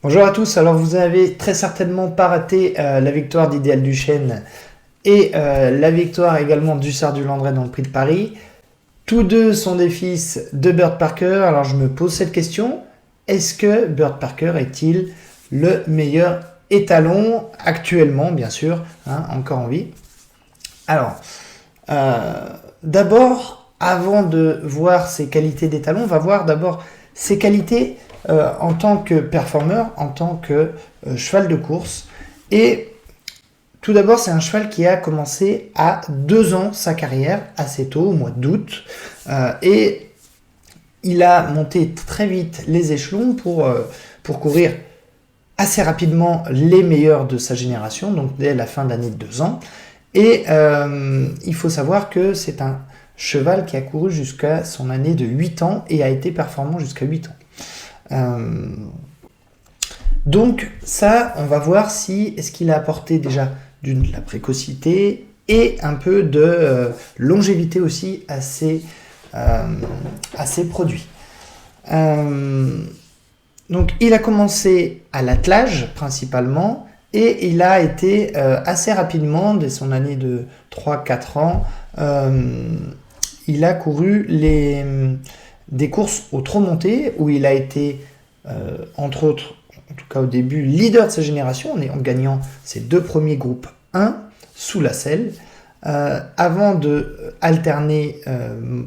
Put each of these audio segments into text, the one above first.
Bonjour à tous, alors vous avez très certainement pas raté la victoire d'Idéal Duchesne et la victoire également d'Hussard du Landret dans le Prix de Paris. Tous deux sont des fils de Burt Parker, alors je me pose cette question, est-ce que Burt Parker est-il le meilleur étalon actuellement, bien sûr, encore en vie? Alors, d'abord, avant de voir ses qualités d'étalon, on va voir d'abord ses qualités en tant que performeur, en tant que cheval de course. Et tout d'abord, c'est un cheval qui a commencé à 2 ans sa carrière, assez tôt, au mois d'août. Et il a monté très vite les échelons pour courir assez rapidement les meilleurs de sa génération, donc dès la fin d'année de 2 ans. Et il faut savoir que c'est un cheval qui a couru jusqu'à son année de 8 ans et a été performant jusqu'à 8 ans. Donc ça, on va voir si est-ce qu'il a apporté déjà de la précocité et un peu de longévité aussi à ses produits. Donc il a commencé à l'attelage principalement et il a été assez rapidement, dès son année de 3-4 ans, il a couru des courses au trot monté où il a été, entre autres, en tout cas au début, leader de sa génération en gagnant ses 2 premiers groupes 1 sous la selle, avant de alterner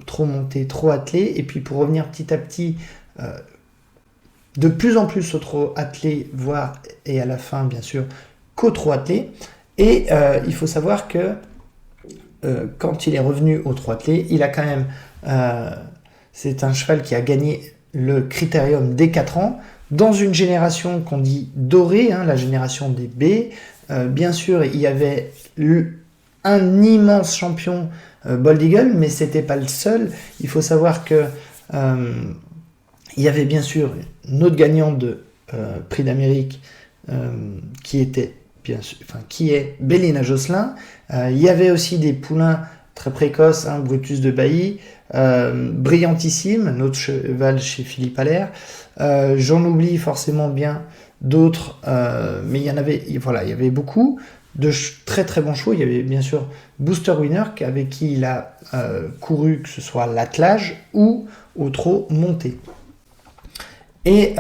trot monté, trot attelé, et puis pour revenir petit à petit de plus en plus au trot attelé, voire, et à la fin bien sûr, qu'au trot attelé. Et il faut savoir que quand il est revenu au trot attelé, il a quand même... c'est un cheval qui a gagné le critérium dès 4 ans, dans une génération qu'on dit dorée, la génération des B. Bien sûr, il y avait un immense champion, Bold Eagle, mais c'était pas le seul. Il faut savoir que il y avait bien sûr une autre gagnante de Prix d'Amérique qui est Bélina Josselin. Il y avait aussi des poulains très précoces, Brutus de Bailly, Brillantissime, notre cheval chez Philippe Allaire. J'en oublie forcément bien d'autres, mais il y avait beaucoup de très très bons chevaux. Il y avait bien sûr Booster Winner avec qui il a couru, que ce soit à l'attelage ou au trot monté. Et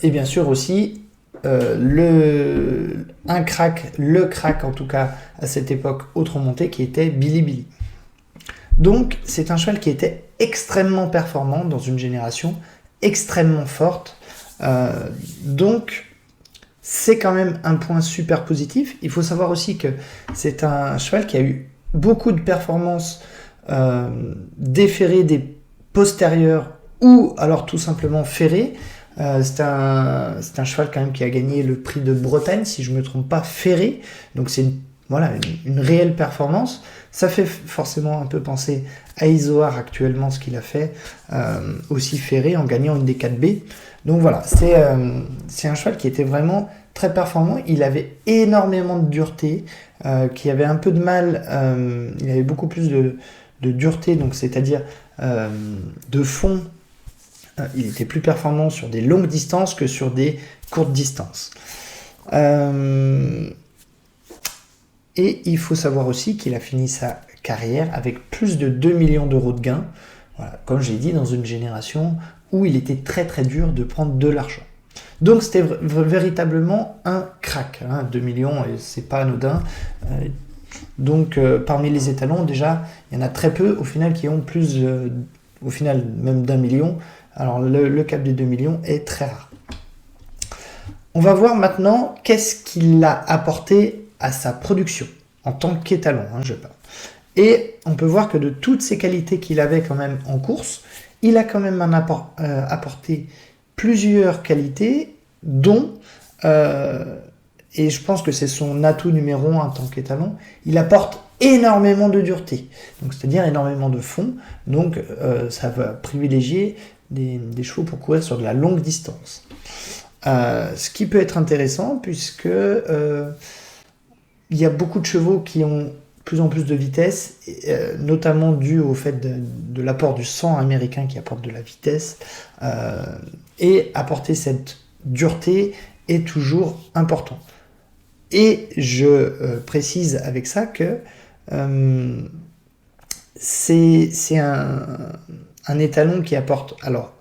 bien sûr aussi le crack en tout cas à cette époque au trot monté qui était Billy Billy. Donc c'est un cheval qui était extrêmement performant dans une génération extrêmement forte. Donc c'est quand même un point super positif. Il faut savoir aussi que c'est un cheval qui a eu beaucoup de performances déférées des postérieurs ou alors tout simplement ferrées. C'est un cheval quand même qui a gagné le prix de Bretagne, si je ne me trompe pas, ferré. Donc c'est une réelle performance. Ça fait forcément un peu penser à Isoar actuellement, ce qu'il a fait, aussi ferré en gagnant une des 4B. Donc voilà, c'est un cheval qui était vraiment très performant. Il avait énormément de dureté, qui avait un peu de mal, il avait beaucoup plus de dureté, donc c'est-à-dire de fond. Il était plus performant sur des longues distances que sur des courtes distances. Et il faut savoir aussi qu'il a fini sa carrière avec plus de 2 millions d'euros de gains. Voilà, comme j'ai dit, dans une génération où il était très très dur de prendre de l'argent. Donc c'était véritablement un crack. 2 millions, et c'est pas anodin. Donc parmi les étalons, déjà, il y en a très peu au final qui ont plus, au final même d'1 million. Alors le cap des 2 millions est très rare. On va voir maintenant qu'est-ce qu'il a apporté à sa production en tant qu'étalon, je parle. Et on peut voir que de toutes ces qualités qu'il avait quand même en course, il a quand même apporté plusieurs qualités, dont, et je pense que c'est son atout numéro 1 en tant qu'étalon, il apporte énormément de dureté, donc c'est-à-dire énormément de fond, donc ça va privilégier des chevaux pour courir sur de la longue distance. Ce qui peut être intéressant puisque il y a beaucoup de chevaux qui ont plus en plus de vitesse, notamment dû au fait de l'apport du sang américain qui apporte de la vitesse, et apporter cette dureté est toujours important. Et je précise avec ça que c'est un étalon qui apporte alors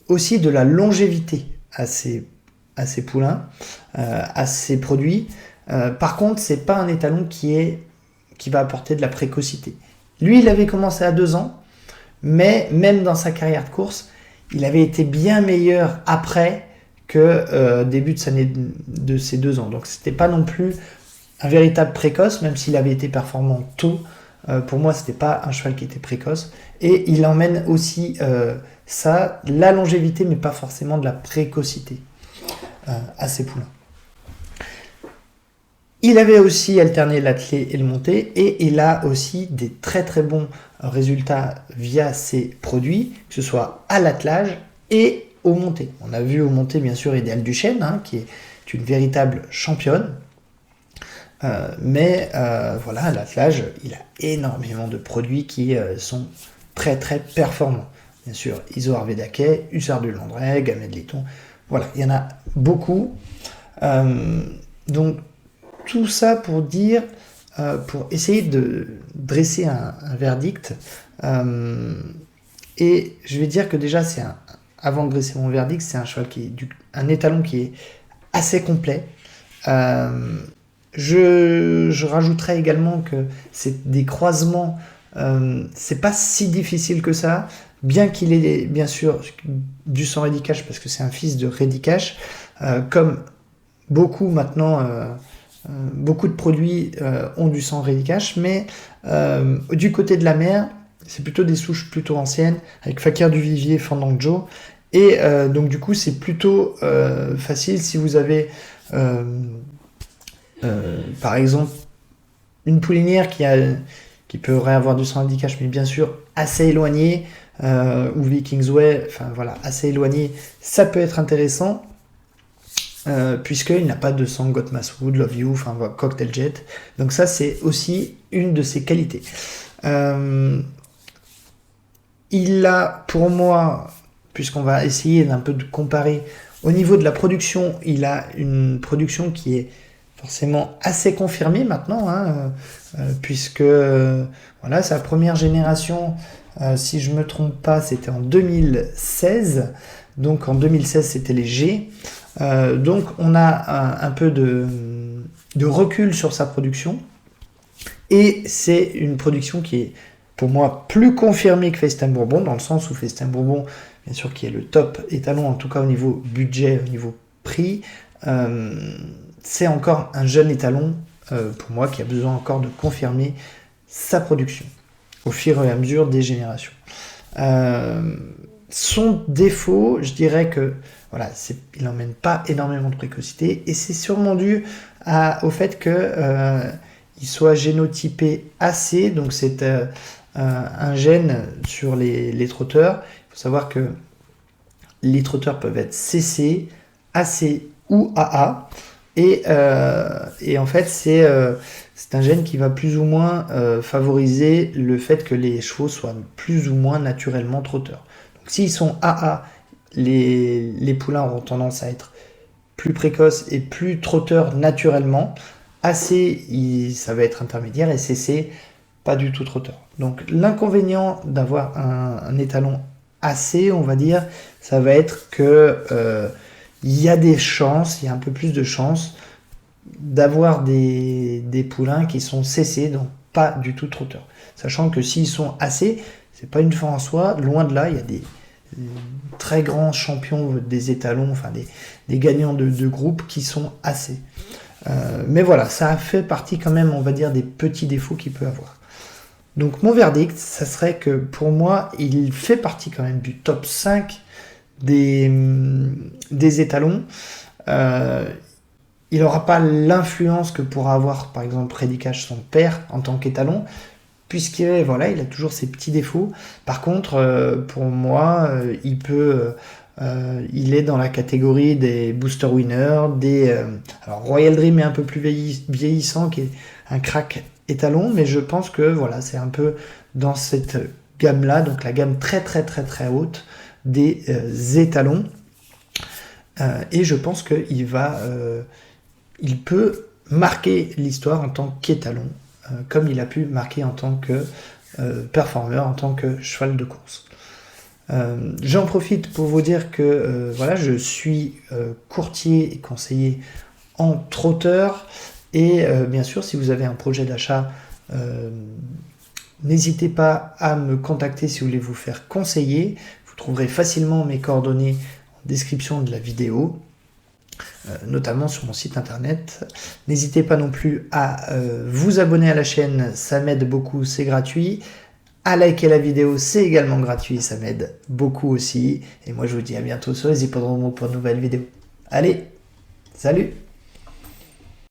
aussi de la longévité à ces poulains, à ces produits. Par contre, c'est pas un étalon qui va apporter de la précocité. Lui, il avait commencé à 2 ans, mais même dans sa carrière de course, il avait été bien meilleur après que début de ses 2 ans. Donc c'était pas non plus un véritable précoce, même s'il avait été performant tôt. Pour moi, c'était pas un cheval qui était précoce. Et il emmène aussi la longévité, mais pas forcément de la précocité à ses poulains. Il avait aussi alterné l'attelé et le monté, et il a aussi des très très bons résultats via ses produits, que ce soit à l'attelage et au monté. On a vu au monté bien sûr Idéal Duchesne, qui est une véritable championne. Mais voilà, à l'attelage, il a énormément de produits qui sont très très performants. Bien sûr, Iso Harvey-Daquet, Hussard du Landrais, Gamay de Letton. Voilà, il y en a beaucoup. Donc, tout ça pour dire, pour essayer de dresser un verdict. Et je vais dire que déjà, avant de dresser mon verdict, c'est un cheval un étalon qui est assez complet. Je rajouterais également que c'est des croisements, c'est pas si difficile que ça, bien qu'il ait bien sûr du sang Reddy-Cash parce que c'est un fils de Reddy-Cash, comme beaucoup maintenant, beaucoup de produits ont du sang Reddy-Cash, mais du côté de la mère, c'est plutôt des souches plutôt anciennes, avec Fakir du Vivier, Fandang Joe, et donc du coup c'est plutôt facile si vous avez par exemple une poulinière qui pourrait avoir du sang Reddy-Cash, mais bien sûr assez éloigné, ou Vikings Way, enfin voilà, assez éloigné, ça peut être intéressant, puisqu'il n'a pas de sang Gottmaswood, Love You, enfin voilà, Cocktail Jet, donc ça c'est aussi une de ses qualités. Il a pour moi, puisqu'on va essayer d'un peu de comparer, au niveau de la production, il a une production qui est forcément assez confirmée maintenant, puisque voilà, sa première génération, si je ne me trompe pas, c'était en 2016. Donc en 2016, c'était les G. Donc on a un peu de recul sur sa production. Et c'est une production qui est, pour moi, plus confirmée que FaceTime Bourbon, dans le sens où FaceTime Bourbon, bien sûr, qui est le top étalon, en tout cas au niveau budget, au niveau prix, c'est encore un jeune étalon, pour moi, qui a besoin encore de confirmer sa production au fur et à mesure des générations. Son défaut, je dirais que voilà, il n'emmène pas énormément de précocité, et c'est sûrement dû au fait que il soit génotypé AC, donc c'est un gène sur les trotteurs. Il faut savoir que les trotteurs peuvent être CC, AC ou AA, et en fait c'est un gène qui va plus ou moins favoriser le fait que les chevaux soient plus ou moins naturellement trotteurs. Donc s'ils sont AA, les poulains auront tendance à être plus précoces et plus trotteurs naturellement. AC, ça va être intermédiaire, et CC, pas du tout trotteur. Donc l'inconvénient d'avoir un étalon AC, on va dire, ça va être que il y a des chances, il y a un peu plus de chances d'avoir des poulains qui sont CC, donc pas du tout trotteurs. Sachant que s'ils sont AC, c'est pas une fin en soi, loin de là, il y a des très grands champions des étalons, enfin des gagnants de groupe qui sont AC. Mais voilà, ça fait partie quand même, on va dire, des petits défauts qu'il peut avoir. Donc mon verdict, ça serait que pour moi, il fait partie quand même du top 5 des étalons. Il n'aura pas l'influence que pourra avoir par exemple Reddy-Cash, son père, en tant qu'étalon, puisqu'il voilà, il a toujours ses petits défauts. Par contre, pour moi, il est dans la catégorie des booster winners, alors Royal Dream est un peu plus vieillissant, qui est un crack étalon, mais je pense que voilà, c'est un peu dans cette gamme-là, donc la gamme très très très très haute des étalons. Et je pense qu'il il peut marquer l'histoire en tant qu'étalon, comme il a pu marquer en tant que performeur, en tant que cheval de course. J'en profite pour vous dire que voilà, je suis courtier et conseiller en trotteur, et bien sûr, si vous avez un projet d'achat, n'hésitez pas à me contacter si vous voulez vous faire conseiller. Vous trouverez facilement mes coordonnées en description de la vidéo, notamment sur mon site internet. N'hésitez pas non plus à vous abonner à la chaîne, ça m'aide beaucoup, c'est gratuit. À liker la vidéo, c'est également gratuit, ça m'aide beaucoup aussi. Et moi je vous dis à bientôt sur les hippodromes pour de nouvelles vidéos. Allez, salut!